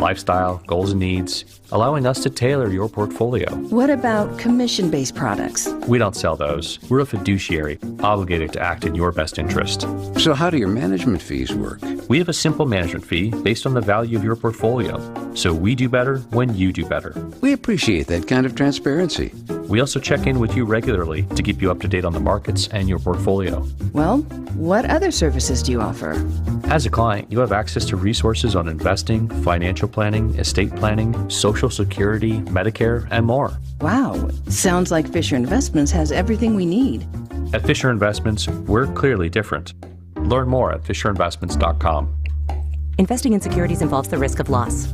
lifestyle, goals, and needs, allowing us to tailor your portfolio. What about commission-based products? We don't sell those. We're a fiduciary, obligated to act in your best interest. So how do your management fees work? We have a simple management fee based on the value of your portfolio. So we do better when you do better. We appreciate that kind of transparency. We also check in with you regularly to keep you up to date on the markets and your portfolio. Well, what other services do you offer? As a client, you have access to resources on investing, financial planning, estate planning, Social Security, Medicare, and more. Wow, sounds like Fisher Investments has everything we need. At Fisher Investments, we're clearly different. Learn more at fisherinvestments.com. Investing in securities involves the risk of loss.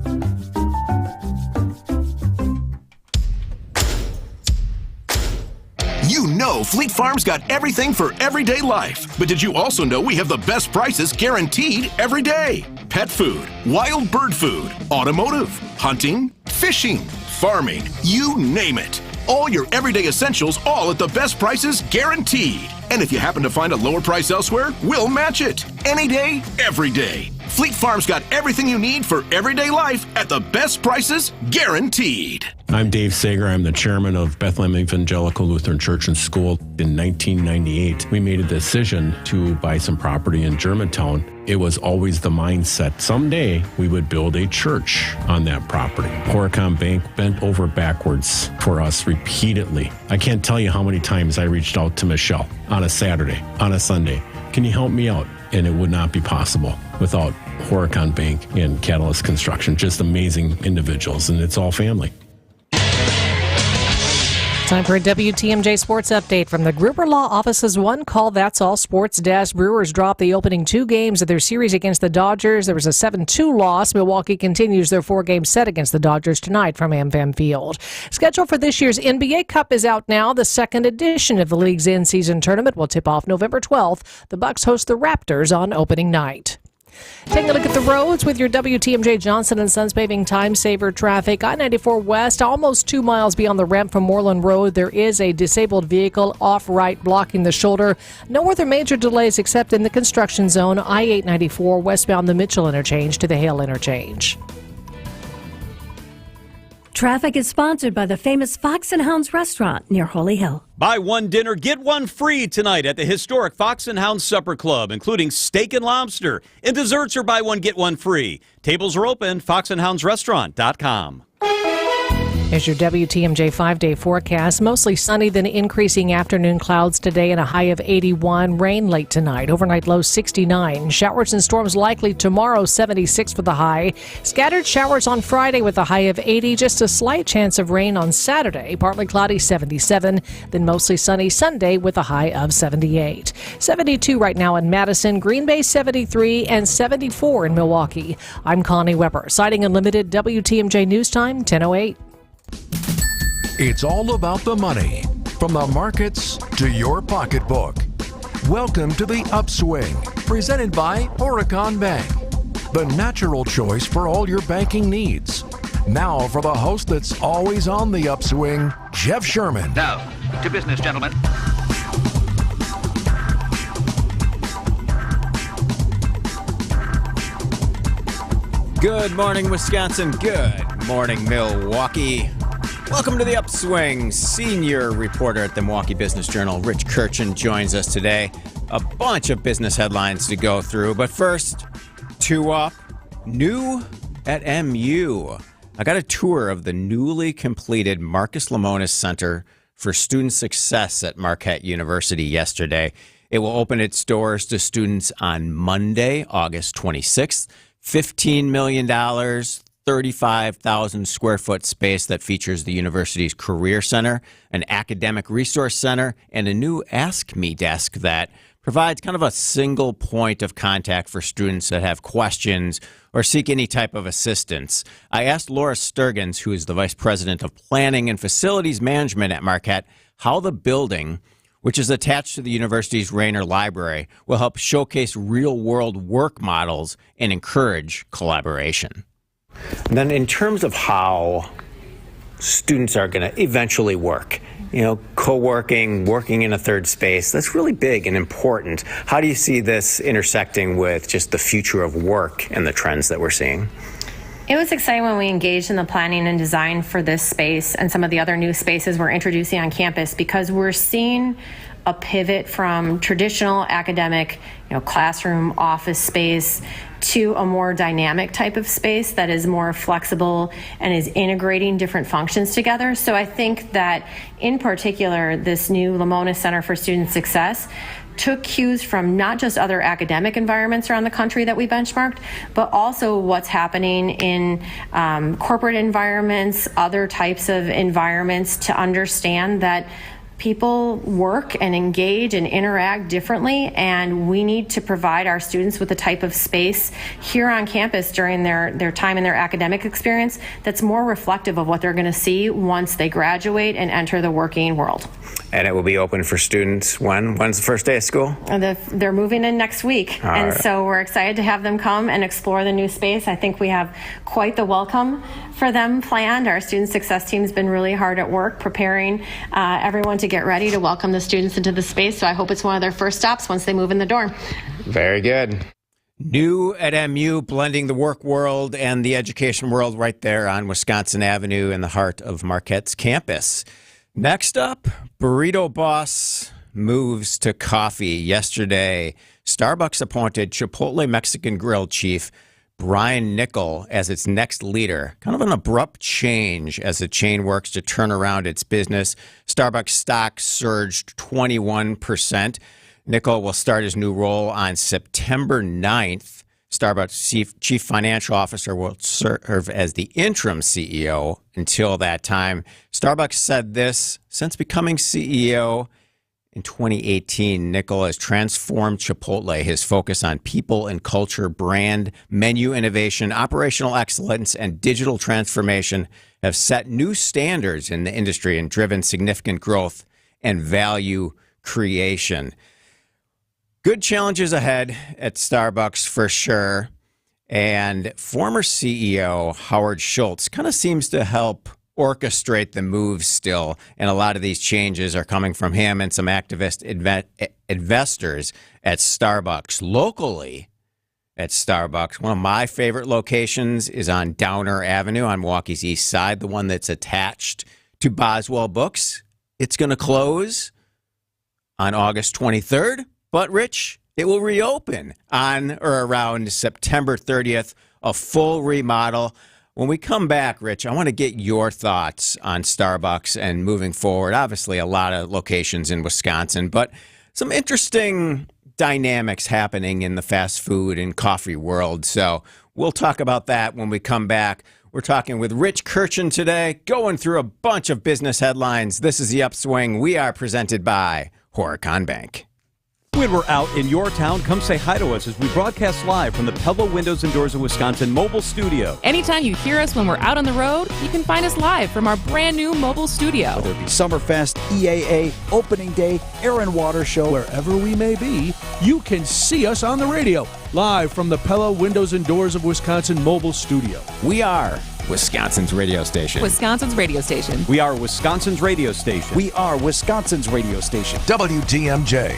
You know Fleet Farm's got everything for everyday life. But did you also know we have the best prices guaranteed every day? Pet food, wild bird food, automotive, hunting, fishing, farming, you name it. All your everyday essentials, all at the best prices guaranteed. And if you happen to find a lower price elsewhere, we'll match it. Any day, every day. Fleet Farm's got everything you need for everyday life at the best prices guaranteed. I'm Dave Sager. I'm the chairman of Bethlehem Evangelical Lutheran Church and School. In 1998, we made a decision to buy some property in Germantown. It was always the mindset. Someday we would build a church on that property. Horicon Bank bent over backwards for us repeatedly. I can't tell you how many times I reached out to Michelle on a Saturday, on a Sunday. Can you help me out? And it would not be possible without Horicon Bank and Catalyst Construction. Just amazing individuals, and it's all family. Time for a WTMJ Sports Update from the Gruber Law Office's One Call That's All Sports Desk. Brewers dropped the opening 2 games of their series against the Dodgers. There was a 7-2 loss. Milwaukee continues their 4-game set against the Dodgers tonight from AmFam Field. Schedule for this year's NBA Cup is out now. The second edition of the league's in-season tournament will tip off November 12th. The Bucks host the Raptors on opening night. Taking a look at the roads with your WTMJ Johnson & Sons paving time saver traffic. I-94 West, almost 2 miles beyond the ramp from Moreland Road. There is a disabled vehicle off right blocking the shoulder. No other major delays except in the construction zone. I-894 westbound the Mitchell interchange to the Hale interchange. Traffic is sponsored by the famous Fox and Hounds restaurant near Holy Hill. Buy one dinner, get one free tonight at the historic Fox and Hounds Supper Club, including steak and lobster. And desserts are buy one, get one free. Tables are open, foxandhoundsrestaurant.com. Here's your WTMJ 5-day forecast. Mostly sunny, then increasing afternoon clouds today and a high of 81. Rain late tonight. Overnight low 69. Showers and storms likely tomorrow, 76 for the high. Scattered showers on Friday with a high of 80. Just a slight chance of rain on Saturday. Partly cloudy, 77. Then mostly sunny Sunday with a high of 78. 72 right now in Madison. Green Bay 73 and 74 in Milwaukee. I'm Connie Weber. Citing Unlimited, WTMJ News Time, 10:08. It's all about the money, from the markets to your pocketbook. Welcome to the Upswing, presented by Horicon Bank, the natural choice for all your banking needs. Now for the host that's always on the upswing, Jeff Sherman. Now, to business, gentlemen. Good morning, Wisconsin. Good morning, Milwaukee. Welcome to the Upswing. Senior reporter at the Milwaukee Business Journal, Rich Kirchen, joins us today. A bunch of business headlines to go through, but first, 2 Up, new at MU. I got a tour of the newly completed Marcus Lemonis Center for Student Success at Marquette University yesterday. It will open its doors to students on Monday, August 26th. $15 million, 35,000 square foot space that features the university's Career Center, an academic resource center, and a new Ask Me desk that provides kind of a single point of contact for students that have questions or seek any type of assistance. I asked Laura Sturgens, who is the Vice President of Planning and Facilities Management at Marquette, how the building, which is attached to the university's Rayner Library, will help showcase real-world work models and encourage collaboration. And then in terms of how students are going to eventually work, co-working, working in a third space, that's really big and important. How do you see this intersecting with just the future of work and the trends that we're seeing? It was exciting when we engaged in the planning and design for this space and some of the other new spaces we're introducing on campus, because we're seeing a pivot from traditional academic, classroom, office space to a more dynamic type of space that is more flexible and is integrating different functions together. So I think that in particular, this new Lamona Center for Student Success took cues from not just other academic environments around the country that we benchmarked, but also what's happening in corporate environments, other types of environments, to understand that people work and engage and interact differently, and we need to provide our students with the type of space here on campus during their time in their academic experience that's more reflective of what they're going to see once they graduate and enter the working world. And it will be open for students when? When's the first day of school? They're moving in next week. And so we're excited to have them come and explore the new space. I think we have quite the welcome for them planned. Our student success team's been really hard at work preparing everyone to get ready to welcome the students into the space. So I hope it's one of their first stops once they move in the door. Very good. New at MU, blending the work world and the education world right there on Wisconsin Avenue in the heart of Marquette's campus. Next up, Burrito Boss moves to coffee. Yesterday, Starbucks appointed Chipotle Mexican Grill chief Brian Niccol as its next leader. Kind of an abrupt change as the chain works to turn around its business. Starbucks stock surged 21%. Niccol will start his new role on September 9th. Starbucks chief financial officer will serve as the interim CEO until that time. Starbucks said this: since becoming CEO in 2018, Niccol has transformed Chipotle. His focus on people and culture, brand, menu innovation, operational excellence, and digital transformation have set new standards in the industry and driven significant growth and value creation. Good challenges ahead at Starbucks for sure. And former CEO Howard Schultz kind of seems to help orchestrate the moves still. And a lot of these changes are coming from him and some activist investors at Starbucks. Locally at Starbucks, one of my favorite locations is on Downer Avenue on Milwaukee's east side, the one that's attached to Boswell Books. It's going to close on August 23rd. But, Rich, it will reopen on or around September 30th, a full remodel. When we come back, Rich, I want to get your thoughts on Starbucks and moving forward. Obviously, a lot of locations in Wisconsin, but some interesting dynamics happening in the fast food and coffee world. So we'll talk about that when we come back. We're talking with Rich Kirchen today, going through a bunch of business headlines. This is The Upswing. We are presented by Horicon Bank. When we're out in your town, come say hi to us as we broadcast live from the Pella Windows and Doors of Wisconsin mobile studio. Anytime you hear us when we're out on the road, you can find us live from our brand new mobile studio. Whether it be Summerfest, EAA, Opening Day, Air and Water Show, wherever we may be, you can see us on the radio, live from the Pella Windows and Doors of Wisconsin mobile studio. We are Wisconsin's radio station. Wisconsin's radio station. We are Wisconsin's radio station. We are Wisconsin's radio station. WTMJ.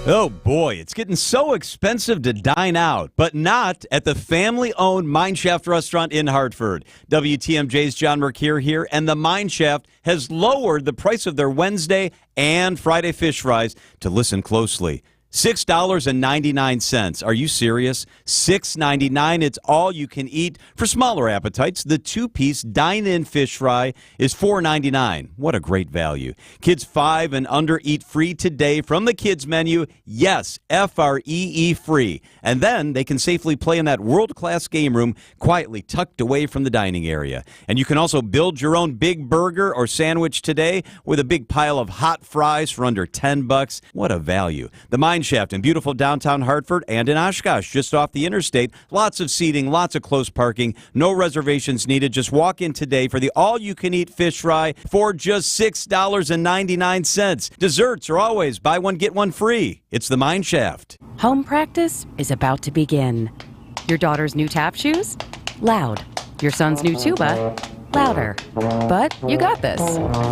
Oh boy, it's getting so expensive to dine out, but not at the family-owned Mine Shaft restaurant in Hartford. WTMJ's John Mercure here, and the Mine Shaft has lowered the price of their Wednesday and Friday fish fries. To listen closely, $6.99. Are you serious? $6.99. It's all you can eat. For smaller appetites, the two-piece dine-in fish fry is $4.99. What a great value. Kids 5 and under eat free today from the kids menu. Yes, FREE free. And then they can safely play in that world-class game room quietly tucked away from the dining area. And you can also build your own big burger or sandwich today with a big pile of hot fries for under $10. What a value. The Mine Shaft in beautiful downtown Hartford and in Oshkosh, just off the interstate. Lots of seating, lots of close parking, no reservations needed. Just walk in today for the all-you-can-eat fish fry for just $6.99. Desserts are always buy one, get one free. It's the Mine Shaft. Home practice is about to begin. Your daughter's new tap shoes? Loud. Your son's new tuba? Louder. But you got this.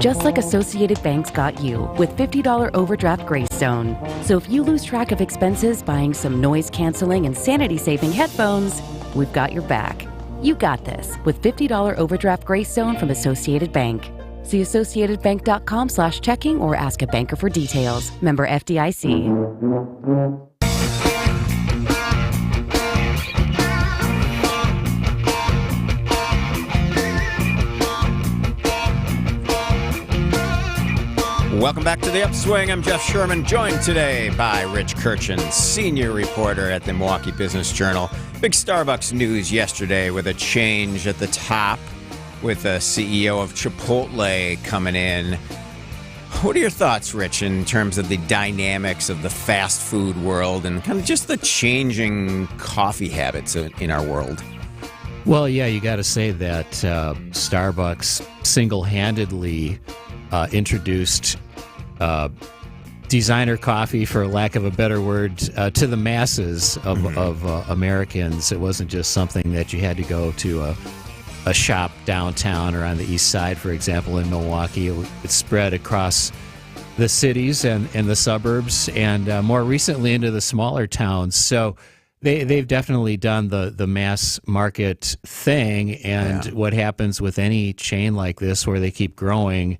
Just like Associated Bank's got you with $50 overdraft Greystone. So if you lose track of expenses buying some noise-canceling and sanity-saving headphones, we've got your back. You got this with $50 overdraft grace zone from Associated Bank. See associatedbank.com/checking or ask a banker for details. Member FDIC. Welcome back to the Upswing. I'm Jeff Sherman, joined today by Rich Kirchen, senior reporter at the Milwaukee Business Journal. Big Starbucks news yesterday with a change at the top with the CEO of Chipotle coming in. What are your thoughts, Rich, in terms of the dynamics of the fast food world and kind of just the changing coffee habits in our world? Well, yeah, you got to say that Starbucks single-handedly introduced designer coffee, for lack of a better word, to the masses of Americans. It wasn't just something that you had to go to a shop downtown or on the east side, for example, in Milwaukee. It spread across the cities and the suburbs, and more recently into the smaller towns. So they've definitely done the mass market thing. And what happens with any chain like this where they keep growing,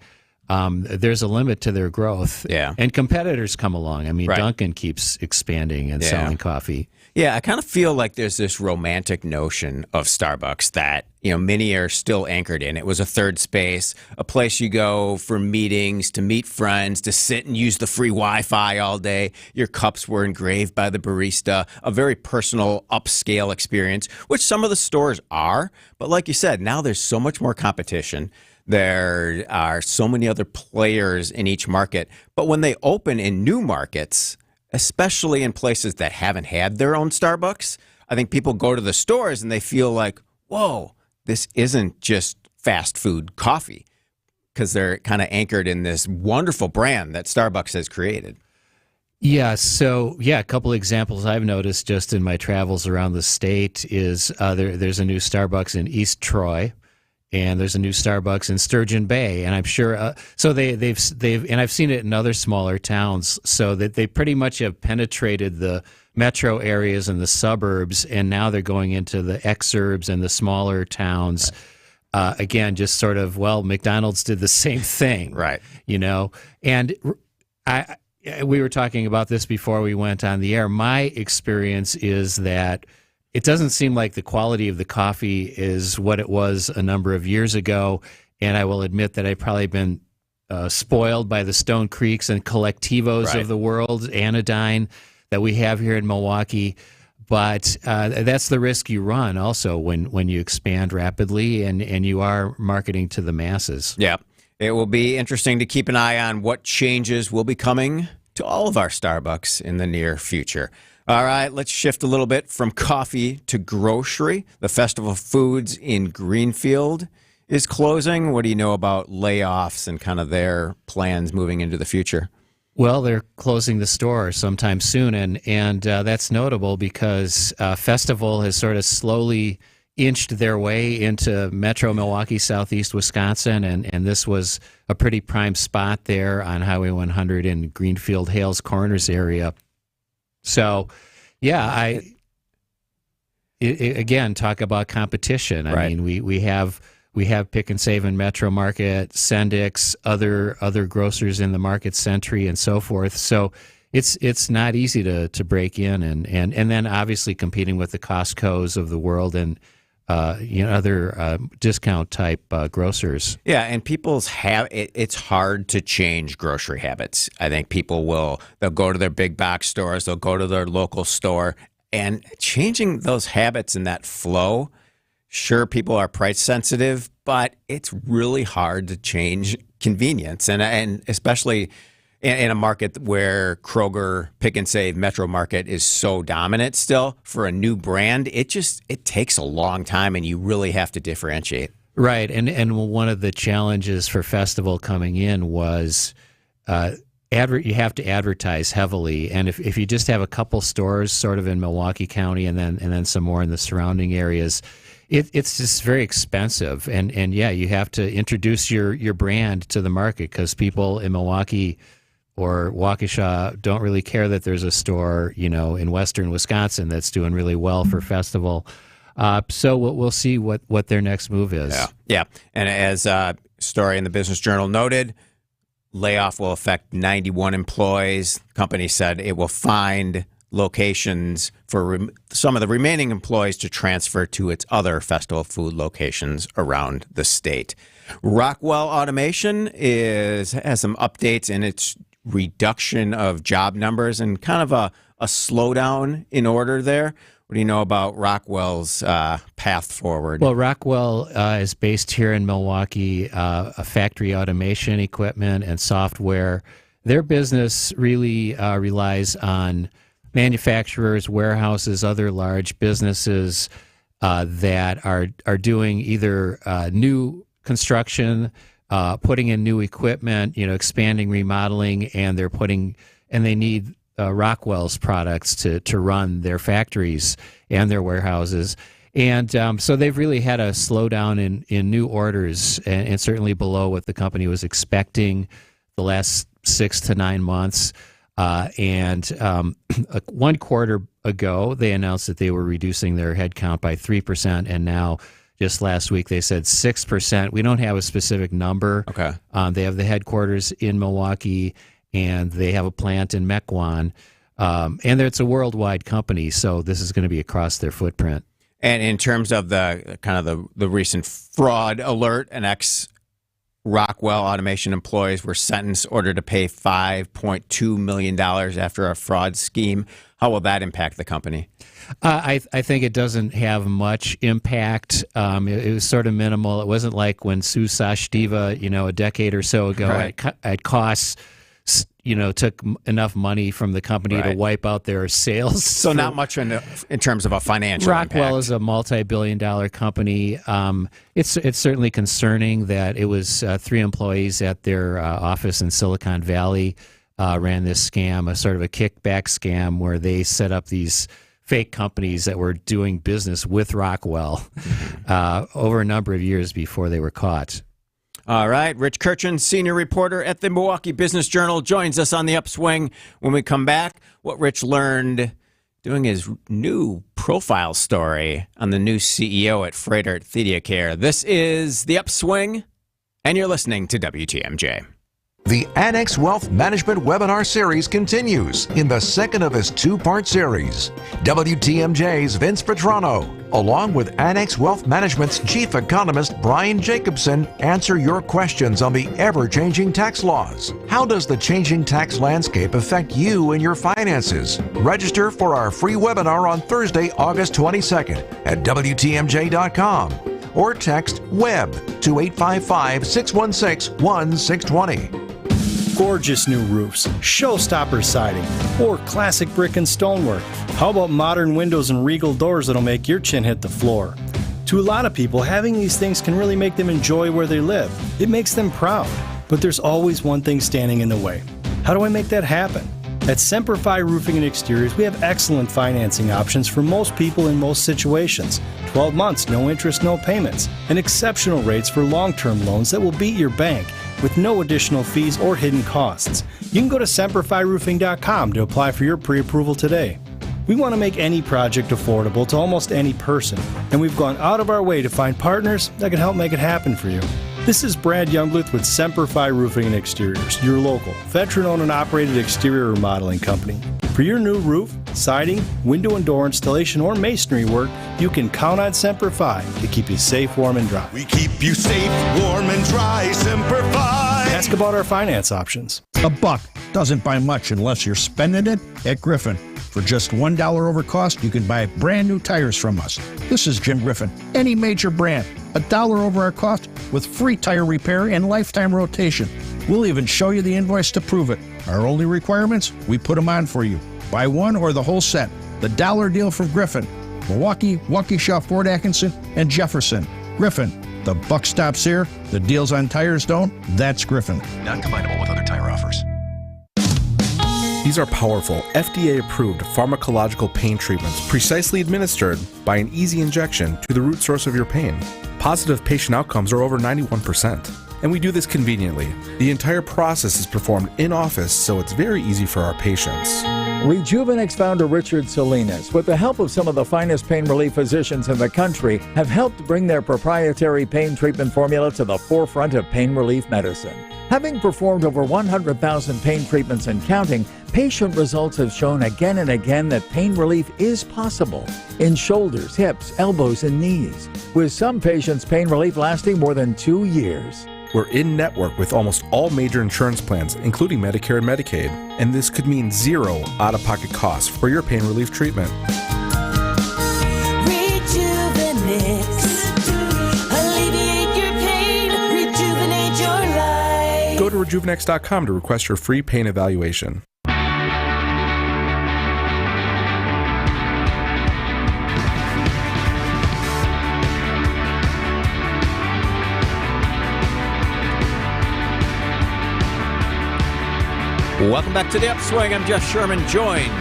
there's a limit to their growth. Yeah. And competitors come along. I mean, Dunkin' keeps expanding and selling coffee. Yeah, I kind of feel like there's this romantic notion of Starbucks that, many are still anchored in. It was a third space, a place you go for meetings, to meet friends, to sit and use the free Wi-Fi all day. Your cups were engraved by the barista, a very personal, upscale experience, which some of the stores are. But like you said, now there's so much more competition. There are so many other players in each market. But when they open in new markets, especially in places that haven't had their own Starbucks, I think people go to the stores and they feel like, whoa, this isn't just fast food coffee, because they're kind of anchored in this wonderful brand that Starbucks has created. Yeah, so, a couple of examples I've noticed just in my travels around the state is there's a new Starbucks in East Troy, and there's a new Starbucks in Sturgeon Bay, and I'm sure so they've and I've seen it in other smaller towns, so that they pretty much have penetrated the metro areas and the suburbs, and now they're going into the exurbs and the smaller towns. Again, just sort of, McDonald's did the same thing, right? And we were talking about this before we went on the air. My experience is that it doesn't seem like the quality of the coffee is what it was a number of years ago, and I will admit that I've probably been spoiled by the Stone Creeks and Collectivos of the world, Anodyne, that we have here in Milwaukee. But that's the risk you run also when you expand rapidly and you are marketing to the masses. Yeah, it will be interesting to keep an eye on what changes will be coming to all of our Starbucks in the near future. All right, let's shift a little bit from coffee to grocery. The Festival of Foods in Greenfield is closing. What do you know about layoffs and kind of their plans moving into the future? Well, they're closing the store sometime soon, and that's notable because Festival has sort of slowly inched their way into Metro Milwaukee, Southeast Wisconsin, and this was a pretty prime spot there on Highway 100 in Greenfield, Hales Corners area. So, again, talk about competition. I mean, we have Pick and Save and Metro Market, Sendix, other grocers in the Market Century, and so forth. So it's not easy to break in, and then obviously competing with the Costco's of the world and other discount type grocers. Yeah, and it's hard to change grocery habits. I think they'll go to their big box stores, they'll go to their local store, and changing those habits and that flow. Sure, people are price sensitive, but it's really hard to change convenience, and especially in a market where Kroger, Pick and Save, Metro Market is so dominant still. For a new brand, it takes a long time, and you really have to differentiate. Right, and one of the challenges for Festival coming in was you have to advertise heavily, and if you just have a couple stores sort of in Milwaukee County and then some more in the surrounding areas, it's just very expensive, and you have to introduce your brand to the market because people in Milwaukee or Waukesha don't really care that there's a store, in western Wisconsin that's doing really well for Festival. So we'll see what their next move is. Yeah. And as a story in the Business Journal noted, layoff will affect 91 employees. The company said it will find locations for some of the remaining employees to transfer to its other festival food locations around the state. Rockwell Automation has some updates in its reduction of job numbers and kind of a slowdown in order there. What do you know about Rockwell's path forward? Well, Rockwell is based here in Milwaukee, a factory automation equipment and software. Their business really relies on manufacturers, warehouses, other large businesses that are doing either new construction, putting in new equipment, expanding, remodeling, and they need Rockwell's products to run their factories and their warehouses. And so they've really had a slowdown in new orders, and certainly below what the company was expecting the last 6 to 9 months. And 1 quarter ago, they announced that they were reducing their headcount by 3%, and now just last week they said 6%. We don't have a specific number. Okay. They have the headquarters in Milwaukee, and they have a plant in Mequon. And it's a worldwide company, so this is going to be across their footprint. And in terms of the recent fraud alert, an ex-Rockwell Automation employees were sentenced, ordered to pay $5.2 million after a fraud scheme. How will that impact the company? I think it doesn't have much impact. It was sort of minimal. It wasn't like when Sue Sachdiva, a decade or so ago, at costs, took enough money from the company to wipe out their sales. So not much in terms of a financial Rockwell impact. is a multi-billion-dollar company. It's certainly concerning that it was 3 employees at their office in Silicon Valley ran this scam, a sort of a kickback scam where they set up these fake companies that were doing business with Rockwell over a number of years before they were caught. All right. Rich Kirchen, senior reporter at the Milwaukee Business Journal, joins us on the Upswing. When we come back, what Rich learned doing his new profile story on the new CEO at Freighter Thediacare. This is the Upswing, and you're listening to WTMJ. The Annex Wealth Management webinar series continues in the second of its 2-part series. WTMJ's Vince Petrano, along with Annex Wealth Management's chief economist Brian Jacobson, answer your questions on the ever-changing tax laws. How does the changing tax landscape affect you and your finances? Register for our free webinar on Thursday, August 22nd at WTMJ.com or text WEB to 855-616-1620. Gorgeous new roofs, showstopper siding, or classic brick and stonework. How about modern windows and regal doors that'll make your chin hit the floor? To a lot of people, having these things can really make them enjoy where they live. It makes them proud. But there's always one thing standing in the way. How do I make that happen? At Semperfi Roofing and Exteriors, we have excellent financing options for most people in most situations. 12 months, no interest, no payments, and exceptional rates for long-term loans that will beat your bank with no additional fees or hidden costs. You can go to SemperfiRoofing.com to apply for your pre-approval today. We want to make any project affordable to almost any person, and we've gone out of our way to find partners that can help make it happen for you. This is Brad Younglith with Semperfi Roofing and Exteriors, your local, veteran-owned and operated exterior remodeling company. For your new roof, siding, window and door installation, or masonry work, you can count on Semperfi to keep you safe, warm, and dry. We keep you safe, warm, and dry, Semperfi. Ask about our finance options. $1 doesn't buy much unless you're spending it at Griffin. For just $1 over cost, you can buy brand new tires from us. This is Jim Griffin. Any major brand, $1 over our cost with free tire repair and lifetime rotation. We'll even show you the invoice to prove it. Our only requirements, we put them on for you. Buy one or the whole set. The dollar deal from Griffin. Milwaukee, Waukesha, Fort Atkinson, and Jefferson. Griffin. The buck stops here. The deals on tires don't. That's Griffin. Not combinable with other tire offers. These are powerful, FDA-approved pharmacological pain treatments precisely administered by an easy injection to the root source of your pain. Positive patient outcomes are over 91%. And we do this conveniently. The entire process is performed in office, so it's very easy for our patients. Rejuvenex founder Richard Salinas, with the help of some of the finest pain relief physicians in the country, have helped bring their proprietary pain treatment formula to the forefront of pain relief medicine. Having performed over 100,000 pain treatments and counting, patient results have shown again and again that pain relief is possible in shoulders, hips, elbows, and knees, with some patients' pain relief lasting more than 2 years. We're in network with almost all major insurance plans, including Medicare and Medicaid, and this could mean zero out-of-pocket costs for your pain relief treatment. Rejuvenex. Alleviate your pain. Rejuvenate your life. Go to rejuvenex.com to request your free pain evaluation. Welcome back to the Upswing. I'm Jeff Sherman, joined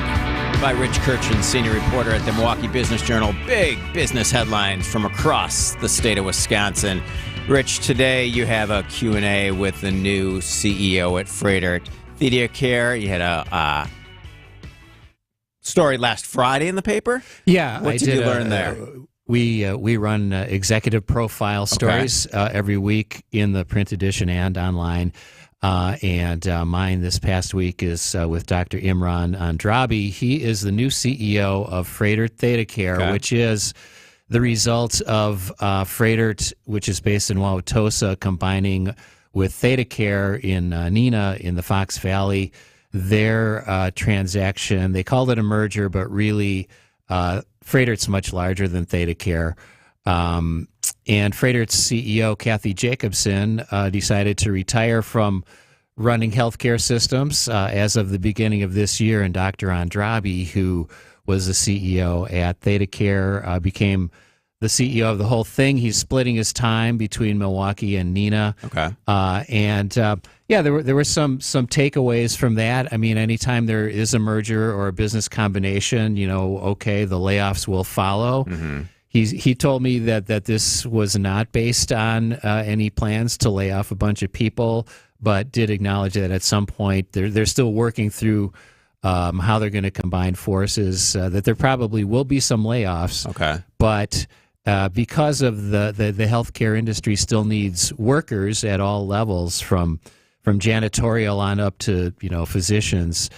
by Rich Kirchen, senior reporter at the Milwaukee Business Journal. Big business headlines from across the state of Wisconsin. Rich, today you have a Q&A with the new CEO at Freighter ThedaCare. You had a story last Friday in the paper? Yeah. What did you learn there? We run executive profile stories every week in the print edition and online. And mine this past week is with Dr. Imran Andrabi. He is the new CEO of Freighter ThedaCare, which is the result of Freighter, which is based in Wauwatosa, combining with ThedaCare in Neenah in the Fox Valley. Their transaction, they called it a merger, but really Freighter's much larger than ThedaCare. And Freighter's CEO, Kathy Jacobson, decided to retire from running healthcare systems as of the beginning of this year. And Dr. Andrabi, who was the CEO at ThedaCare, became the CEO of the whole thing. He's splitting his time between Milwaukee and Neenah. There were some takeaways from that. I mean, anytime there is a merger or a business combination, the layoffs will follow. Mm-hmm. He told me that this was not based on any plans to lay off a bunch of people, but did acknowledge that at some point they're still working through how they're going to combine forces, that there probably will be some layoffs. But because of the healthcare industry still needs workers at all levels, from janitorial on up to physicians,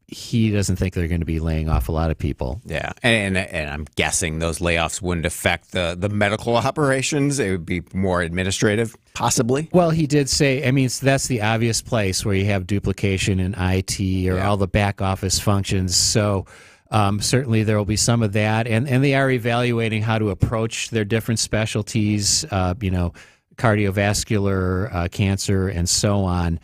he doesn't think they're going to be laying off a lot of people. Yeah, and I'm guessing those layoffs wouldn't affect the medical operations. It would be more administrative, possibly. Well, he did say, that's the obvious place where you have duplication in IT or all the back office functions. So certainly there will be some of that. And they are evaluating how to approach their different specialties, cardiovascular, cancer, and so on.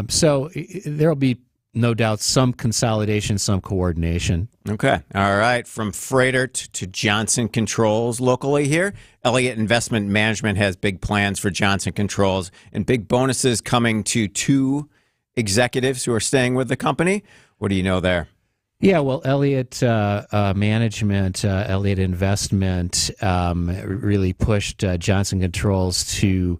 So there will be no doubt some consolidation, some coordination. Okay. All right. From Freighter to Johnson Controls locally here. Elliott Investment Management has big plans for Johnson Controls and big bonuses coming to 2 executives who are staying with the company. What do you know there? Yeah, well, Elliott Management, Elliott Investment really pushed Johnson Controls to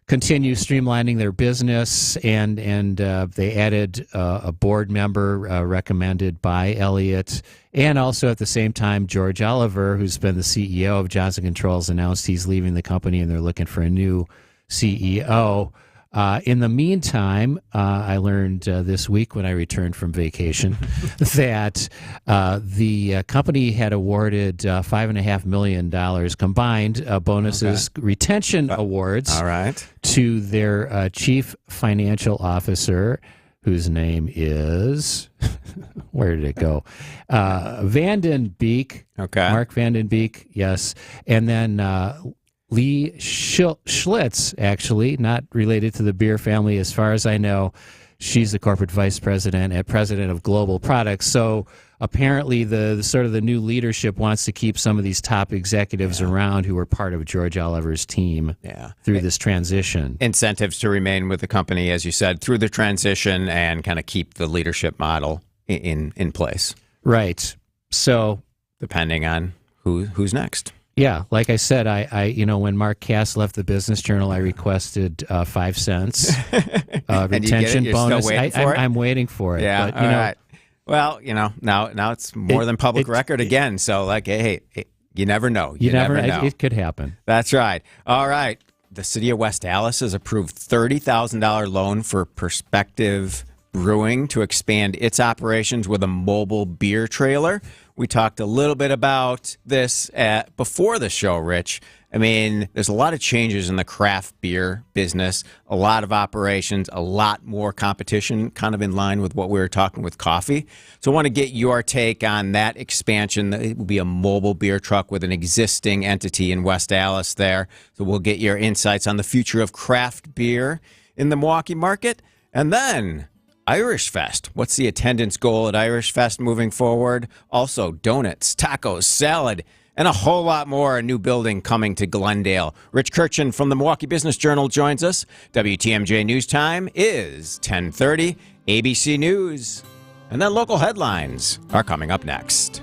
continue streamlining their business, and they added a board member recommended by Elliott, and also at the same time, George Oliver, who's been the CEO of Johnson Controls, announced he's leaving the company, and they're looking for a new CEO. In the meantime, I learned this week when I returned from vacation that the company had awarded $5.5 million combined bonuses, retention awards to their chief financial officer, whose name is, where did it go? Vanden Beek. Mark Vanden Beek, yes. And then Lee Schlitz, actually, not related to the beer family as far as I know. She's the corporate vice president and president of global products. So apparently the sort of the new leadership wants to keep some of these top executives around who were part of George Oliver's team through this transition. Incentives to remain with the company, as you said, through the transition and kind of keep the leadership model in place. Right. So depending on who's next. Yeah, like I said, I when Mark Cass left the Business Journal, I requested 5 cents retention bonus. I'm waiting for it. Yeah, but, all right. Well, now it's more than public record again. So, hey, you never know. You never know. It could happen. That's right. All right. The city of West Allis has approved $30,000 loan for Perspective Brewing to expand its operations with a mobile beer trailer. We talked a little bit about this before the show, Rich. I mean, there's a lot of changes in the craft beer business, a lot of operations, a lot more competition, kind of in line with what we were talking with coffee. So I want to get your take on that expansion. It will be a mobile beer truck with an existing entity in West Allis there. So we'll get your insights on the future of craft beer in the Milwaukee market. And then Irish Fest. What's the attendance goal at Irish Fest moving forward? Also, donuts, tacos, salad, and a whole lot more. A new building coming to Glendale. Rich Kirchen from the Milwaukee Business Journal joins us. WTMJ News Time is 10:30. ABC News. And then local headlines are coming up next.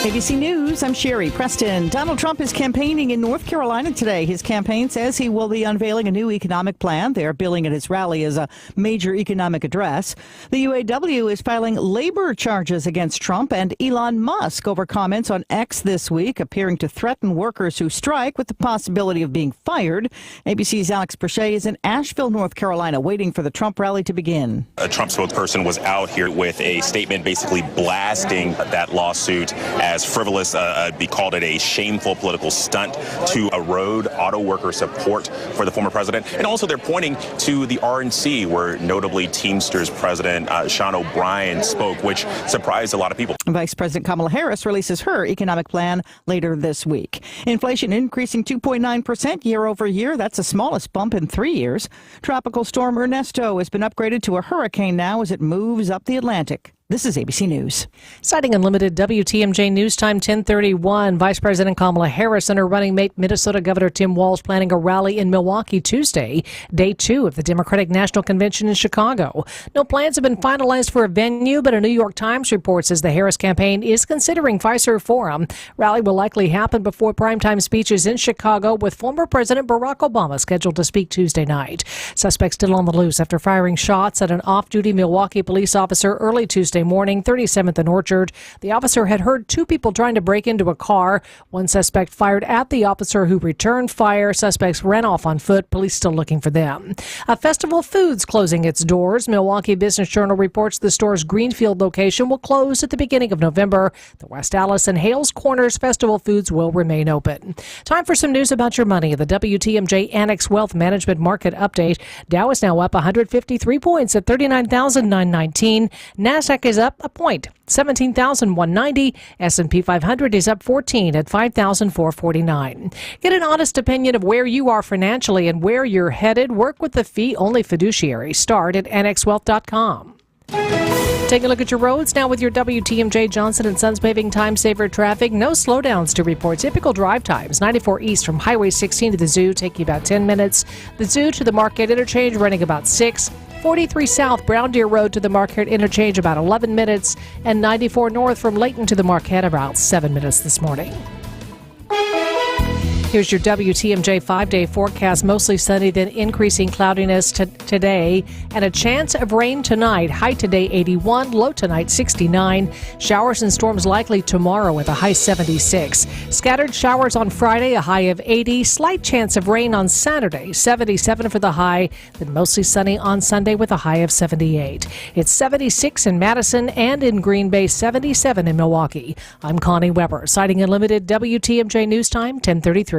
ABC News, I'm Sherry Preston. Donald Trump is campaigning in North Carolina today. His campaign says he will be unveiling a new economic plan. They're billing at his rally as a major economic address. The UAW is filing labor charges against Trump and Elon Musk over comments on X this week, appearing to threaten workers who strike with the possibility of being fired. ABC's Alex Perche is in Asheville, North Carolina, waiting for the Trump rally to begin. A Trump spokesperson was out here with a statement basically blasting that lawsuit as frivolous, he called it a shameful political stunt to erode auto worker support for the former president. And also they're pointing to the RNC, where notably Teamsters President Sean O'Brien spoke, which surprised a lot of people. Vice President Kamala Harris releases her economic plan later this week. Inflation increasing 2.9% year over year. That's the smallest bump in 3 years. Tropical storm Ernesto has been upgraded to a hurricane now as it moves up the Atlantic. This is ABC News. Citing Unlimited WTMJ News Time 10:31, Vice President Kamala Harris and her running mate Minnesota Governor Tim Walz planning a rally in Milwaukee Tuesday, day 2 of the Democratic National Convention in Chicago. No plans have been finalized for a venue, but a New York Times report says the Harris campaign is considering Fiserv Forum. Rally will likely happen before primetime speeches in Chicago, with former President Barack Obama scheduled to speak Tuesday night. Suspects still on the loose after firing shots at an off-duty Milwaukee police officer early Tuesday morning, 37th and Orchard. The officer had heard 2 people trying to break into a car. One suspect fired at the officer, who returned fire. Suspects ran off on foot. Police still looking for them. A Festival Foods closing its doors. Milwaukee Business Journal reports the store's Greenfield location will close at the beginning of November. The West Allis and Hales Corners Festival Foods will remain open. Time for some news about your money. The WTMJ Annex Wealth Management Market Update. Dow is now up 153 points at 39,919. NASDAQ is up a point, 17,190. S&P 500 is up 14 at 5,449. Get an honest opinion of where you are financially and where you're headed. Work with the fee-only fiduciary. Start at annexwealth.com. Take a look at your roads now with your WTMJ Johnson & Sons Paving Time Saver traffic. No slowdowns to report. Typical drive times. 94 east from Highway 16 to the Zoo, taking about 10 minutes. The Zoo to the Marquette Interchange running about 6. 43 south, Brown Deer Road to the Marquette Interchange about 11 minutes. And 94 north from Layton to the Marquette about 7 minutes this morning. Here's your WTMJ 5-day forecast. Mostly sunny, then increasing cloudiness today, and a chance of rain tonight. High today 81, low tonight 69. Showers and storms likely tomorrow with a high 76. Scattered showers on Friday, a high of 80. Slight chance of rain on Saturday, 77 for the high. Then mostly sunny on Sunday with a high of 78. It's 76 in Madison and in Green Bay, 77 in Milwaukee. I'm Connie Weber, citing Unlimited WTMJ News Time 1033.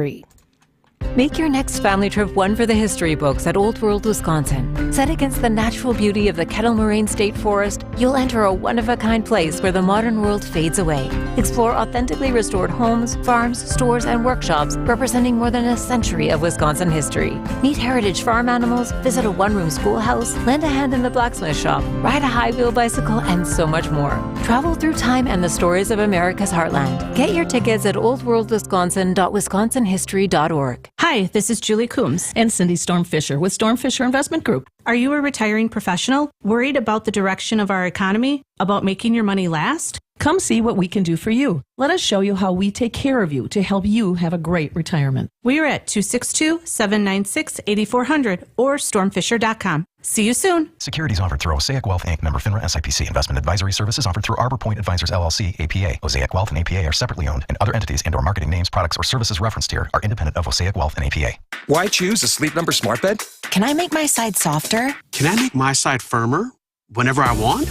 Make your next family trip one for the history books at Old World, Wisconsin. Set against the natural beauty of the Kettle Moraine State Forest, you'll enter a one-of-a-kind place where the modern world fades away. Explore authentically restored homes, farms, stores, and workshops representing more than a century of Wisconsin history. Meet heritage farm animals, visit a one-room schoolhouse, lend a hand in the blacksmith shop, ride a high-wheel bicycle, and so much more. Travel through time and the stories of America's heartland. Get your tickets at oldworldwisconsin.wisconsinhistory.org. Hi, this is Julie Coombs and Cindy Storm Fisher with Storm Fisher Investment Group. Are you a retiring professional worried about the direction of our economy, about making your money last? Come see what we can do for you. Let us show you how we take care of you to help you have a great retirement. We are at 262-796-8400 or stormfisher.com. See you soon. Securities offered through Osaic Wealth Inc. Member FINRA SIPC. Investment advisory services offered through Arbor Point Advisors LLC, APA. Osaic Wealth and APA are separately owned, and other entities and/or marketing names, products, or services referenced here are independent of Osaic Wealth and APA. Why choose a Sleep Number smart bed? Can I make my side softer? Can I make my side firmer whenever I want?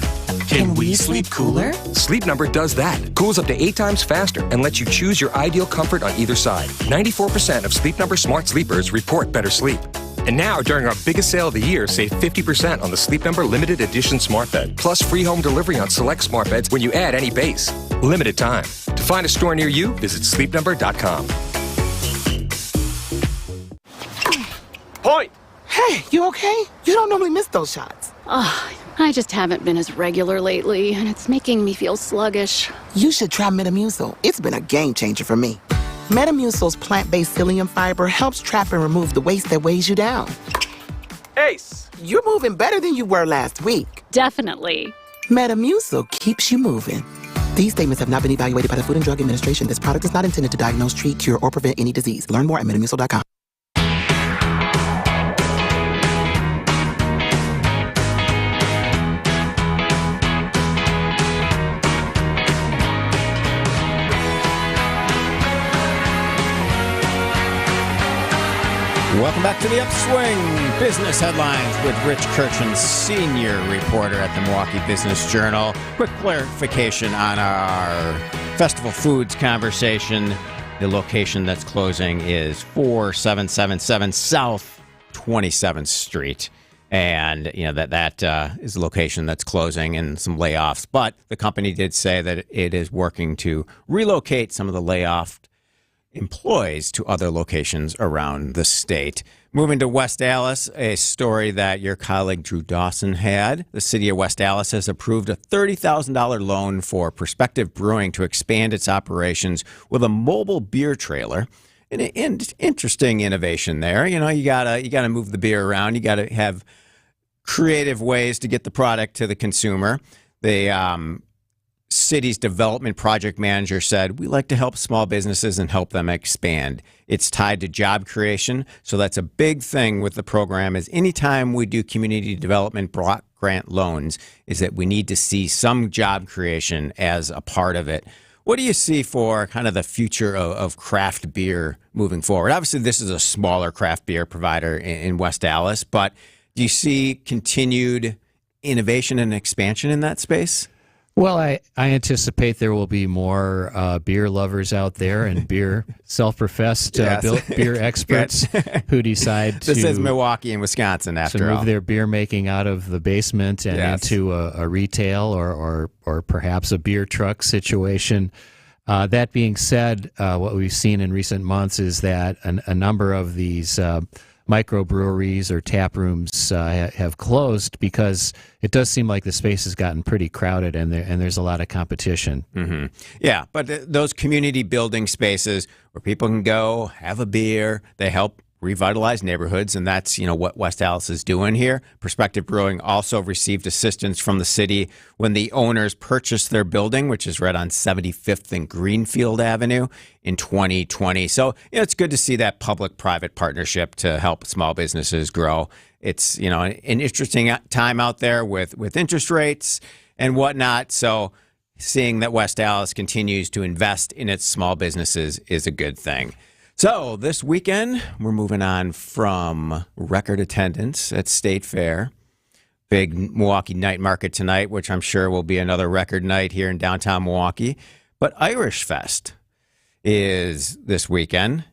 Can we sleep cooler? Sleep Number does that. Cools up to 8 times faster and lets you choose your ideal comfort on either side. 94% of Sleep Number smart sleepers report better sleep. And now, during our biggest sale of the year, save 50% on the Sleep Number limited edition smart bed, plus free home delivery on select smart beds when you add any base. Limited time. To find a store near you, visit sleepnumber.com. Point! Hey, you okay? You don't normally miss those shots. Oh, I just haven't been as regular lately, and it's making me feel sluggish. You should try Metamucil. It's been a game changer for me. Metamucil's plant-based psyllium fiber helps trap and remove the waste that weighs you down. Ace, you're moving better than you were last week. Definitely. Metamucil keeps you moving. These statements have not been evaluated by the Food and Drug Administration. This product is not intended to diagnose, treat, cure, or prevent any disease. Learn more at metamucil.com. Welcome back to the Upswing Business Headlines with Rich Kirchen, senior reporter at the Milwaukee Business Journal. Quick clarification on our festival foods conversation. The location that's closing is 4777 South 27th Street. And, you know, that is a location that's closing and some layoffs. But the company did say that it is working to relocate some of the layoff employees to other locations around the state. Moving to West Allis, a story that your colleague Drew Dawson had. The city of West Allis has approved a $30,000 loan for Perspective Brewing to expand its operations with a mobile beer trailer. An interesting innovation there. You know, you gotta move the beer around. You gotta have creative ways to get the product to the consumer. The city's development project manager said, we like to help small businesses and help them expand. It's tied to job creation. So that's a big thing with the program is anytime we do community development block grant loans is that we need to see some job creation as a part of it. What do you see for kind of the future of craft beer moving forward? Obviously, this is a smaller craft beer provider in West Allis, but do you see continued innovation and expansion in that space? Well, I anticipate there will be more beer lovers out there and beer self-professed beer experts who decide This is Milwaukee and Wisconsin, after all. move their beer making out of the basement and into a retail or perhaps a beer truck situation. That being said, what we've seen in recent months is that a number of these microbreweries or tap rooms have closed because it does seem like the space has gotten pretty crowded and there's a lot of competition. Mm-hmm. Yeah, but those community building spaces where people can go have a beer, they help revitalize neighborhoods, and that's what West Allis is doing here. Perspective Brewing also received assistance from the city when the owners purchased their building, which is right on 75th and Greenfield Avenue in 2020. So it's good to see that public-private partnership to help small businesses grow. It's an interesting time out there with interest rates and whatnot. So seeing that West Allis continues to invest in its small businesses is a good thing. So this weekend, we're moving on from record attendance at State Fair. Big Milwaukee night market tonight, which I'm sure will be another record night here in downtown Milwaukee. But Irish Fest is this weekend.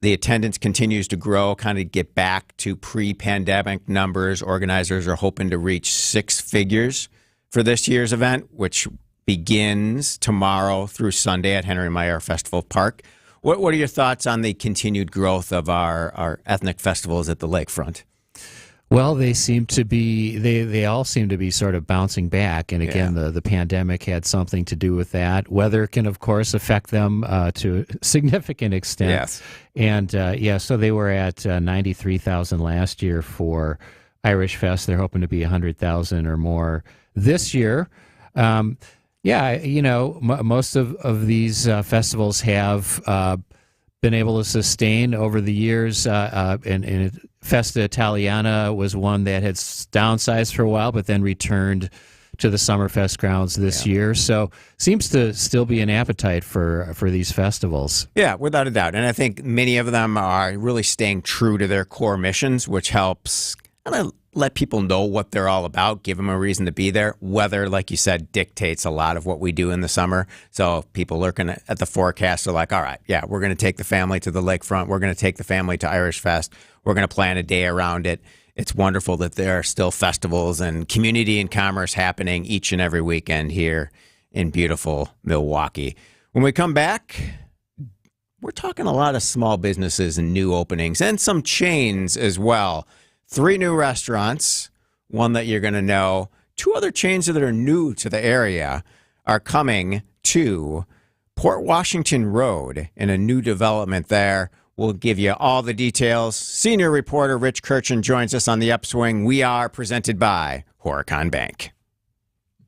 The attendance continues to grow, kind of get back to pre-pandemic numbers. Organizers are hoping to reach 6 figures for this year's event, which begins tomorrow through Sunday at Henry Meyer Festival Park. What are your thoughts on the continued growth of our ethnic festivals at the lakefront? Well, they seem to be they all seem to be sort of bouncing back, and again, the pandemic had something to do with that. Weather can, of course, affect them to a significant extent. Yes, and so they were at 93,000 last year for Irish Fest. They're hoping to be 100,000 or more this year. Yeah, most of these festivals have been able to sustain over the years. And Festa Italiana was one that had downsized for a while, but then returned to the Summerfest grounds this year. So seems to still be an appetite for these festivals. Yeah, without a doubt. And I think many of them are really staying true to their core missions, which helps kind of let people know what they're all about, give them a reason to be there. Weather, like you said, dictates a lot of what we do in the summer. So people looking at the forecast are like, all right, yeah, we're going to take the family to the lakefront. We're going to take the family to Irish Fest. We're going to plan a day around it. It's wonderful that there are still festivals and community and commerce happening each and every weekend here in beautiful Milwaukee. When we come back, we're talking a lot of small businesses and new openings and some chains as well. 3 new restaurants, one that you're going to know. 2 other chains that are new to the area are coming to Port Washington Road in a new development there. We'll give you all the details. Senior reporter Rich Kirchen joins us on the Upswing. We are presented by Horicon Bank.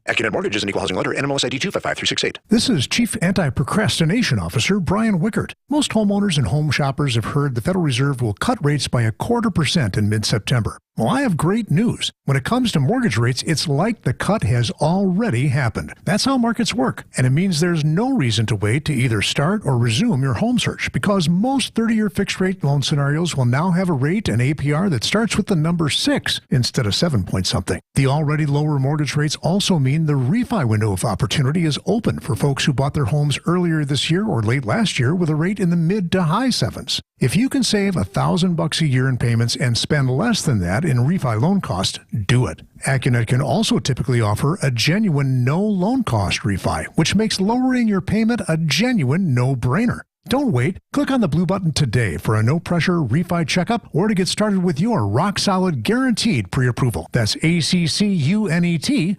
AccuNet Mortgage is an equal housing lender. NMLS ID 255368. This is Chief Anti-Procrastination Officer Brian Wickert. Most homeowners and home shoppers have heard the Federal Reserve will cut rates by 0.25% in mid-September. Well, I have great news. When it comes to mortgage rates, it's like the cut has already happened. That's how markets work, and it means there's no reason to wait to either start or resume your home search because most 30-year fixed-rate loan scenarios will now have a rate and APR that starts with the number 6 instead of 7-point-something. The already lower mortgage rates also mean the refi window of opportunity is open for folks who bought their homes earlier this year or late last year with a rate in the mid to high 7s. If you can save $1,000 a year in payments and spend less than that in refi loan cost, do it. AccuNet can also typically offer a genuine no loan cost refi, which makes lowering your payment a genuine no-brainer. Don't wait. Click on the blue button today for a no-pressure refi checkup or to get started with your rock-solid guaranteed pre-approval. That's ACCUNET.com.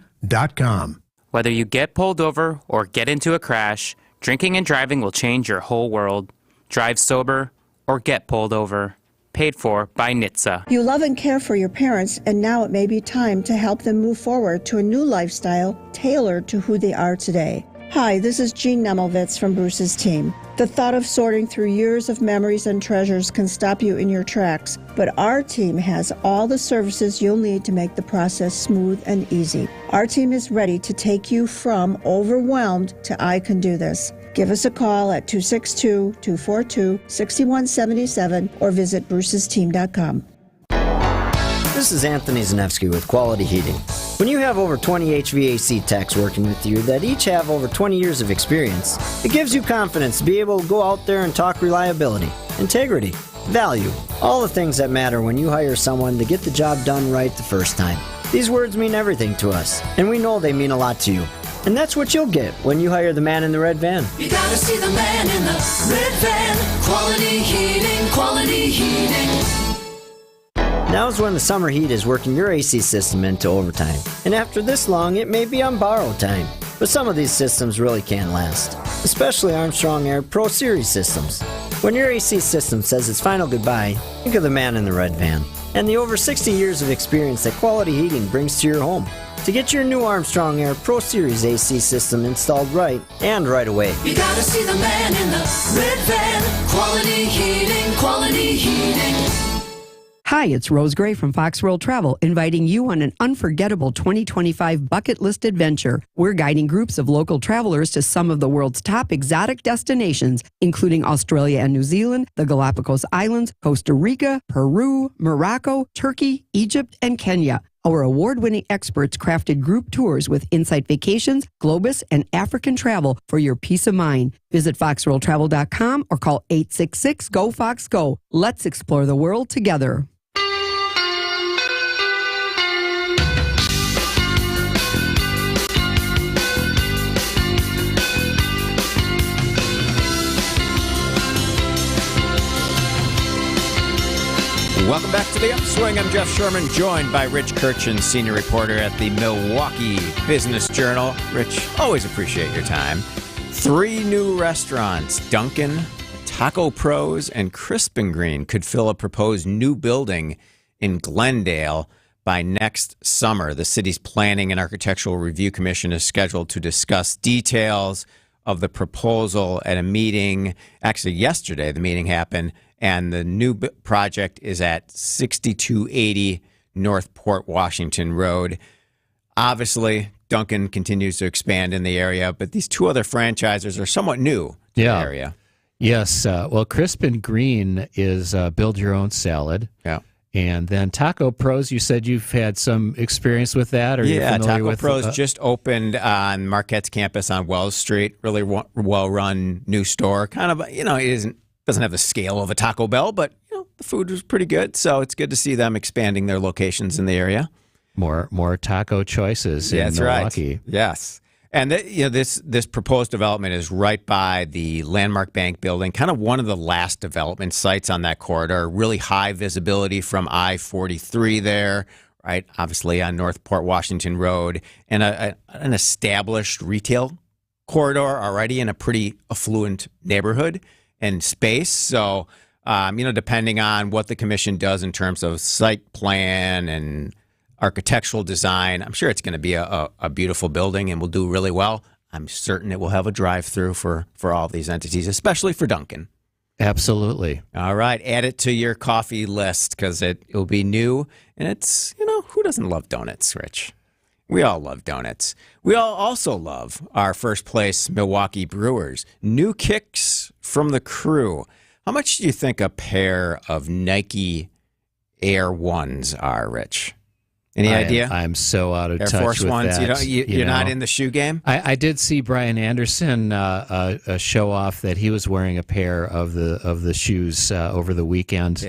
Whether you get pulled over or get into a crash, drinking and driving will change your whole world. Drive sober or get pulled over. Paid for by NHTSA. You love and care for your parents, and now it may be time to help them move forward to a new lifestyle tailored to who they are today. Hi, this is Jean Nemelvitz from Bruce's team. The thought of sorting through years of memories and treasures can stop you in your tracks, but our team has all the services you'll need to make the process smooth and easy. Our team is ready to take you from overwhelmed to I can do this. Give us a call at 262-242-6177 or visit brucesteam.com. This is Anthony Zanevsky with Quality Heating. When you have over 20 HVAC techs working with you that each have over 20 years of experience, it gives you confidence to be able to go out there and talk reliability, integrity, value, all the things that matter when you hire someone to get the job done right the first time. These words mean everything to us, and we know they mean a lot to you. And that's what you'll get when you hire the man in the red van. You gotta see the man in the red van. Quality heating, quality heating. Now's when the summer heat is working your AC system into overtime. And after this long, it may be on borrowed time. But some of these systems really can't last, especially Armstrong Air Pro Series systems. When your AC system says its final goodbye, think of the man in the red van and the over 60 years of experience that Quality Heating brings to your home. To get your new Armstrong Air Pro Series AC system installed right and right away. You gotta see the man in the red van. Quality heating, quality heating. Hi, it's Rose Gray from Fox World Travel, inviting you on an unforgettable 2025 bucket list adventure. We're guiding groups of local travelers to some of the world's top exotic destinations, including Australia and New Zealand, the Galapagos Islands, Costa Rica, Peru, Morocco, Turkey, Egypt, and Kenya. Our award-winning experts crafted group tours with Insight Vacations, Globus, and African Travel for your peace of mind. Visit foxworldtravel.com or call 866-GO-FOX-GO. Let's explore the world together. Welcome back to the Upswing. I'm Jeff Sherman, joined by Rich Kirchen, senior reporter at the Milwaukee Business Journal. Rich, always appreciate your time. 3 new restaurants, Dunkin', Taco Pros, and Crisp & Green, could fill a proposed new building in Glendale by next summer. The city's Planning and Architectural Review Commission is scheduled to discuss details of the proposal at a meeting. Actually, yesterday the meeting happened, and the new project is at 6280 North Port Washington Road. Obviously, Dunkin' continues to expand in the area, but these two other franchises are somewhat new to the area. Yes. Well, Crisp and Green is build your own salad. Yeah. And then Taco Pros, you said you've had some experience with that? Or Yeah, you're Taco with, Pros just opened on Marquette's campus on Wells Street. Really well-run new store. Kind of, it doesn't have the scale of a Taco Bell, but the food was pretty good. So it's good to see them expanding their locations in the area. More taco choices in Milwaukee. Right. Yes. And this proposed development is right by the Landmark Bank building, kind of one of the last development sites on that corridor. Really high visibility from I-43 there, right? Obviously on North Port Washington Road, and an established retail corridor already in a pretty affluent neighborhood and space. So, depending on what the commission does in terms of site plan and architectural design, I'm sure it's going to be a beautiful building and will do really well. I'm certain it will have a drive-through for all these entities, especially for Dunkin'. Absolutely. All right, add it to your coffee list because it'll be new. And it's, who doesn't love donuts, Rich? We all love donuts. We all also love our first place Milwaukee Brewers. New kicks from the crew. How much do you think a pair of Nike Air Ones are, Rich? Any idea? I'm so out of Air touch Force with Ones, that. You're not in the shoe game? I did see Brian Anderson show off that he was wearing a pair of the shoes over the weekend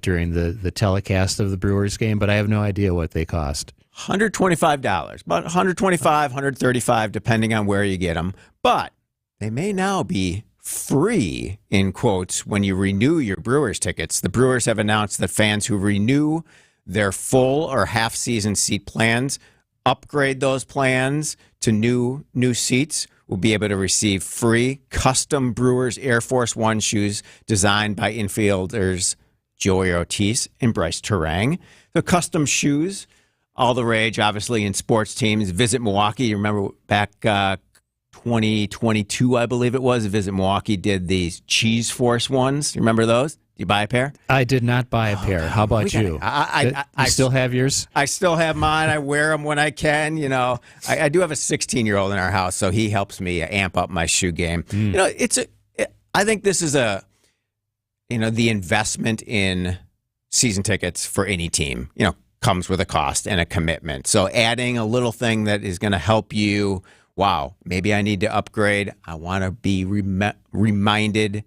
during the telecast of the Brewers game, but I have no idea what they cost. $125, about $125, $135, depending on where you get them. But they may now be free, in quotes, when you renew your Brewers tickets. The Brewers have announced that fans who renew their full or half-season seat plans, upgrade those plans to new seats, will be able to receive free custom Brewers Air Force One shoes designed by infielders Joey Ortiz and Bryce Terang. The custom shoes, all the rage, obviously, in sports teams. Visit Milwaukee. You remember back 2022, I believe it was, Visit Milwaukee did these Cheese Force ones. You remember those? You buy a pair? I did not buy a pair. How about you? I still have yours? I still have mine. I wear them when I can. I do have a 16-year-old in our house, so he helps me amp up my shoe game. I think this is the investment in season tickets for any team, comes with a cost and a commitment. So adding a little thing that is going to help you, wow, maybe I need to upgrade. I want to be reminded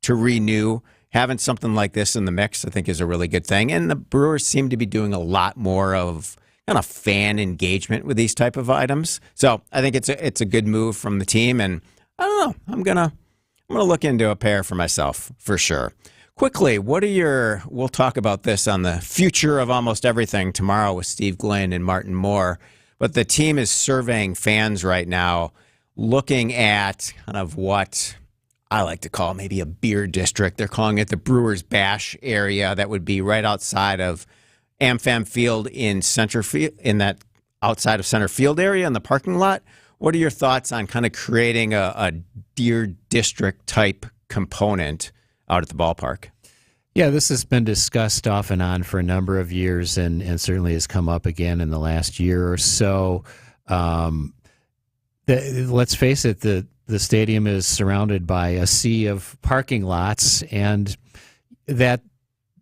to renew. Having something like this in the mix, I think, is a really good thing. And the Brewers seem to be doing a lot more of kind of fan engagement with these type of items. So I think it's a good move from the team. And I don't know, I'm gonna look into a pair for myself for sure. Quickly, we'll talk about this on the future of almost everything tomorrow with Steve Glynn and Martin Moore. But the team is surveying fans right now, looking at kind of what I like to call maybe a beer district. They're calling it the Brewers Bash area. That would be right outside of AmFam Field in center field, in that outside of center field area in the parking lot. What are your thoughts on kind of creating a beer district type component out at the ballpark? Yeah, this has been discussed off and on for a number of years, and certainly has come up again in the last year or so. Let's face it, the stadium is surrounded by a sea of parking lots, and that,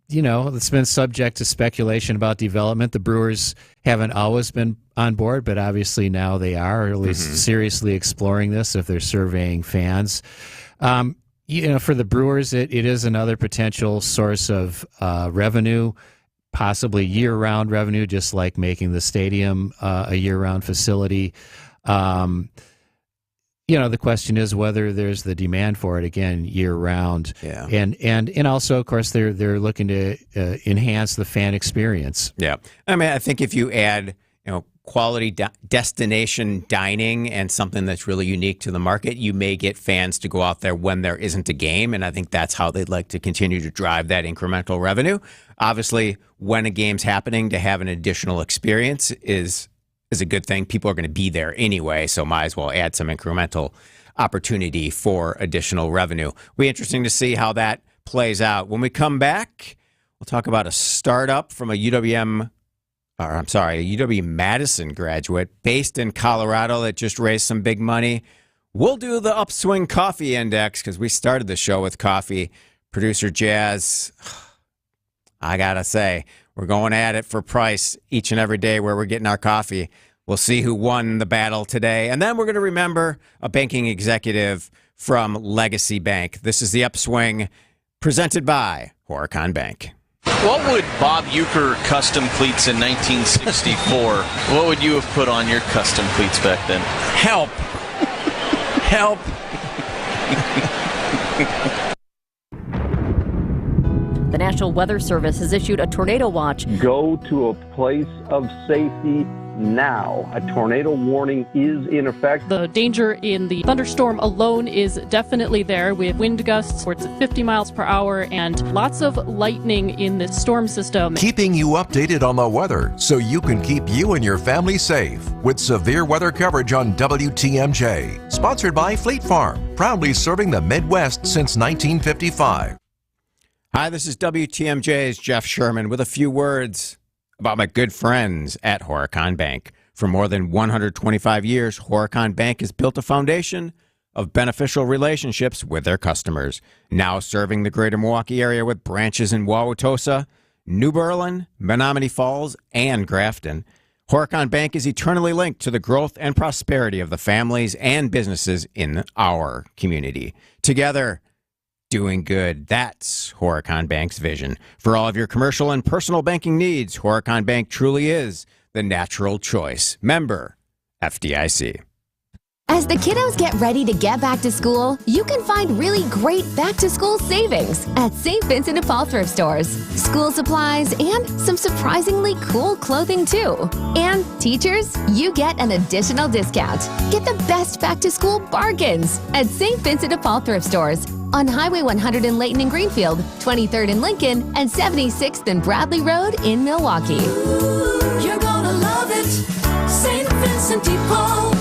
it's been subject to speculation about development. The Brewers haven't always been on board, but obviously now they are, or at least seriously exploring this if they're surveying fans. For the Brewers, it is another potential source of revenue, possibly year-round revenue, just like making the stadium a year-round facility. The question is whether there's the demand for it again year round. Yeah. And also, of course, they're looking to enhance the fan experience. Yeah. I mean, I think if you add, quality destination dining and something that's really unique to the market, you may get fans to go out there when there isn't a game, and I think that's how they'd like to continue to drive that incremental revenue. Obviously, when a game's happening, to have an additional experience is a good thing. People are going to be there anyway, so might as well add some incremental opportunity for additional revenue. It'll be interesting to see how that plays out. When we come back, we'll talk about a startup from a UW-Madison graduate based in Colorado that just raised some big money. We'll do the Upswing Coffee Index because we started the show with coffee. Producer Jazz, I got to say, we're going at it for price each and every day where we're getting our coffee. We'll see who won the battle today. And then we're going to remember a banking executive from Legacy Bank. This is the Upswing presented by Horicon Bank. What would Bob Uecker custom cleats in 1964? What would you have put on your custom cleats back then? Help. Help. The National Weather Service has issued a tornado watch. Go to a place of safety now. A tornado warning is in effect. The danger in the thunderstorm alone is definitely there. We have wind gusts where it's 50 miles per hour and lots of lightning in this storm system. Keeping you updated on the weather so you can keep you and your family safe with severe weather coverage on WTMJ. Sponsored by Fleet Farm, proudly serving the Midwest since 1955. Hi, this is WTMJ's Jeff Sherman with a few words about my good friends at Horicon Bank. For more than 125 years, Horicon Bank has built a foundation of beneficial relationships with their customers, now serving the greater Milwaukee area with branches in Wauwatosa, New Berlin, Menominee Falls, and Grafton. Horicon Bank is eternally linked to the growth and prosperity of the families and businesses in our community. Together, doing good. That's Horicon Bank's vision. For all of your commercial and personal banking needs, Horicon Bank truly is the natural choice. Member FDIC. As the kiddos get ready to get back to school, you can find really great back-to-school savings at St. Vincent de Paul thrift stores. School supplies and some surprisingly cool clothing too. And teachers, you get an additional discount. Get the best back-to-school bargains at St. Vincent de Paul thrift stores on Highway 100 in Layton and Greenfield, 23rd in Lincoln, and 76th and Bradley Road in Milwaukee. Ooh, you're gonna love it, St. Vincent de Paul.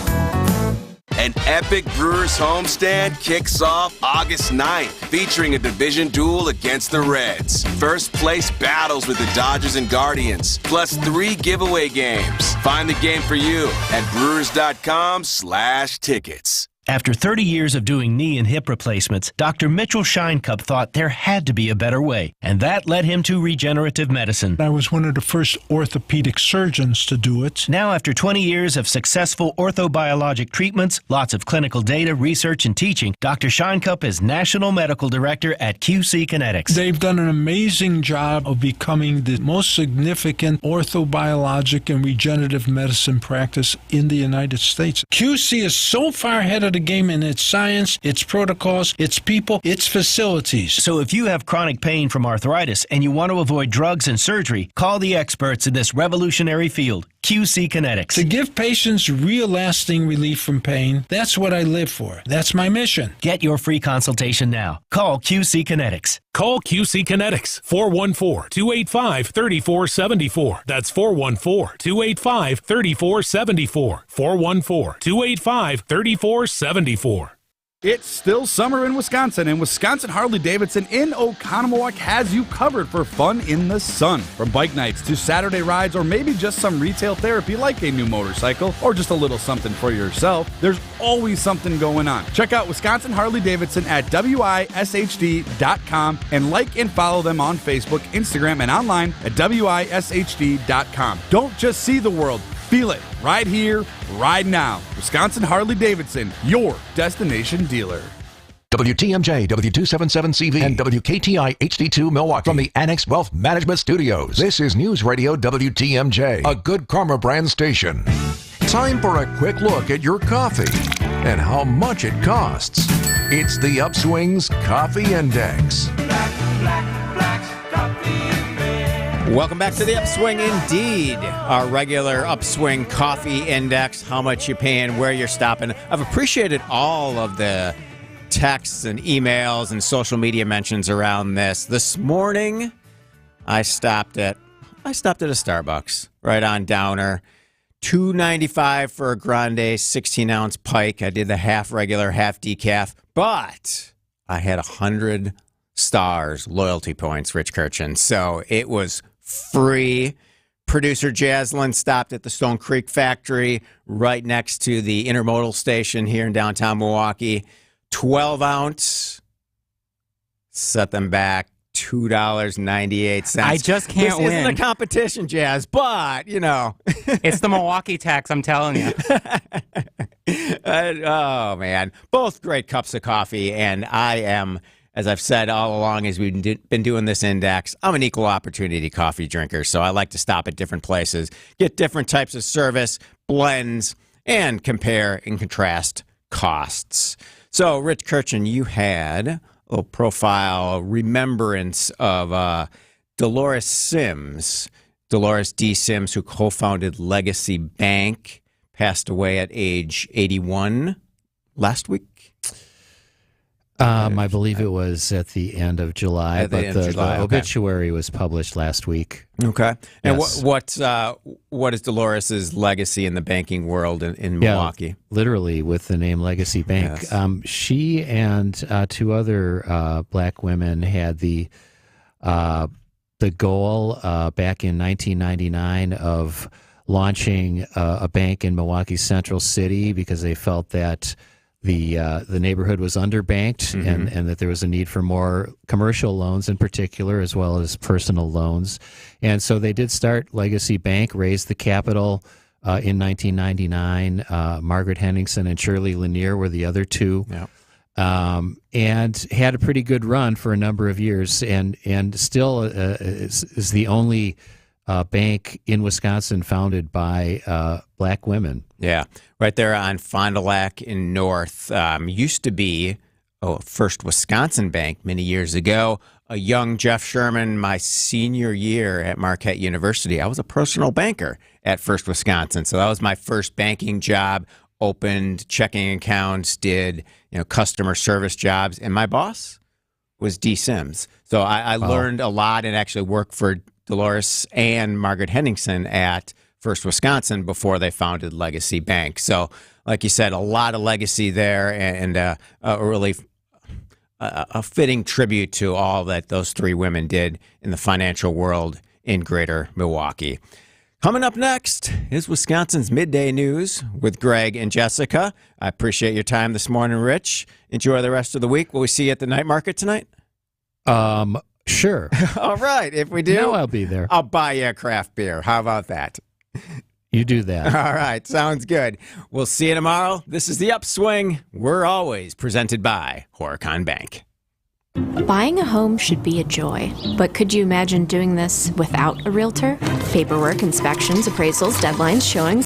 An epic Brewers homestand kicks off August 9th, featuring a division duel against the Reds. First place battles with the Dodgers and Guardians, plus 3 giveaway games. Find the game for you at brewers.com/tickets. After 30 years of doing knee and hip replacements, Dr. Mitchell Scheinkup thought there had to be a better way, and that led him to regenerative medicine. I was one of the first orthopedic surgeons to do it. Now, after 20 years of successful orthobiologic treatments, lots of clinical data, research, and teaching, Dr. Scheinkup is National Medical Director at QC Kinetics. They've done an amazing job of becoming the most significant orthobiologic and regenerative medicine practice in the United States. QC is so far ahead of the game in its science, its protocols, its people, its facilities. So if you have chronic pain from arthritis and you want to avoid drugs and surgery, call the experts in this revolutionary field, QC Kinetics. To give patients real lasting relief from pain, that's what I live for. That's my mission. Get your free consultation now. Call QC Kinetics. Call QC Kinetics, 414-285-3474. That's 414-285-3474. 414-285-3474. It's still summer in Wisconsin, and Wisconsin Harley-Davidson in Oconomowoc has you covered for fun in the sun. From bike nights to Saturday rides, or maybe just some retail therapy like a new motorcycle, or just a little something for yourself, there's always something going on. Check out Wisconsin Harley-Davidson at WISHD.com and like and follow them on Facebook, Instagram, and online at WISHD.com. Don't just see the world. Feel it right here, right now. Wisconsin Harley-Davidson, your destination dealer. WTMJ, W277CV, and WKTI HD2 Milwaukee from the Annex Wealth Management Studios. This is News Radio WTMJ, a Good Karma brand station. Time for a quick look at your coffee and how much it costs. It's the Upswing's Coffee Index. Welcome back to the Upswing Indeed, our regular Upswing Coffee Index, how much you're paying, where you're stopping. I've appreciated all of the texts and emails and social media mentions around this. This morning, I stopped at a Starbucks right on Downer. $2.95 for a grande 16-ounce pike. I did the half regular, half decaf, but I had 100 stars loyalty points, Rich Kirchen. So it was free. Producer Jaslyn stopped at the Stone Creek factory right next to the intermodal station here in downtown Milwaukee. 12-ounce. Set them back. $2.98. I just can't win. This isn't a competition, Jazz, but, you know. It's the Milwaukee tax, I'm telling you. Oh, man. Both great cups of coffee, and I am, as I've said all along as we've been doing this index, I'm an equal opportunity coffee drinker, so I like to stop at different places, get different types of service, blends, and compare and contrast costs. So, Rich Kirchen, you had little profile remembrance of Dolores Sims. Dolores D. Sims, who co-founded Legacy Bank, passed away at age 81 last week. I believe it was at the end of July, but the obituary was published last week. Okay. And Yes. what is Dolores' legacy in the banking world in Milwaukee? Yeah, literally with the name Legacy Bank. Yes. She and two other black women had the goal back in 1999 of launching a bank in Milwaukee Central City because they felt that the neighborhood was underbanked and that there was a need for more commercial loans in particular as well as personal loans. And so they did start Legacy Bank, raised the capital in 1999. Margaret Henningsen and Shirley Lanier were the other two. Yeah. And had a pretty good run for a number of years and still is the only bank in Wisconsin founded by black women. Yeah, right there on Fond du Lac in North. Used to be First Wisconsin Bank many years ago. A young Jeff Sherman, my senior year at Marquette University, I was a personal banker at First Wisconsin. So that was my first banking job. Opened checking accounts, did customer service jobs, and my boss was D. Sims. So I learned a lot and actually worked for Dolores and Margaret Henningsen at First Wisconsin before they founded Legacy Bank. So, like you said, a lot of legacy there and a really a fitting tribute to all that those three women did in the financial world in greater Milwaukee. Coming up next is Wisconsin's Midday News with Greg and Jessica. I appreciate your time this morning, Rich. Enjoy the rest of the week. Will we see you at the night market tonight? Sure. All right. If we do, no, I'll be there. I'll buy you a craft beer. How about that? You do that. All right. Sounds good. We'll see you tomorrow. This is The Upswing. We're always presented by Horicon Bank. Buying a home should be a joy, but could you imagine doing this without a realtor? Paperwork, inspections, appraisals, deadlines, showings.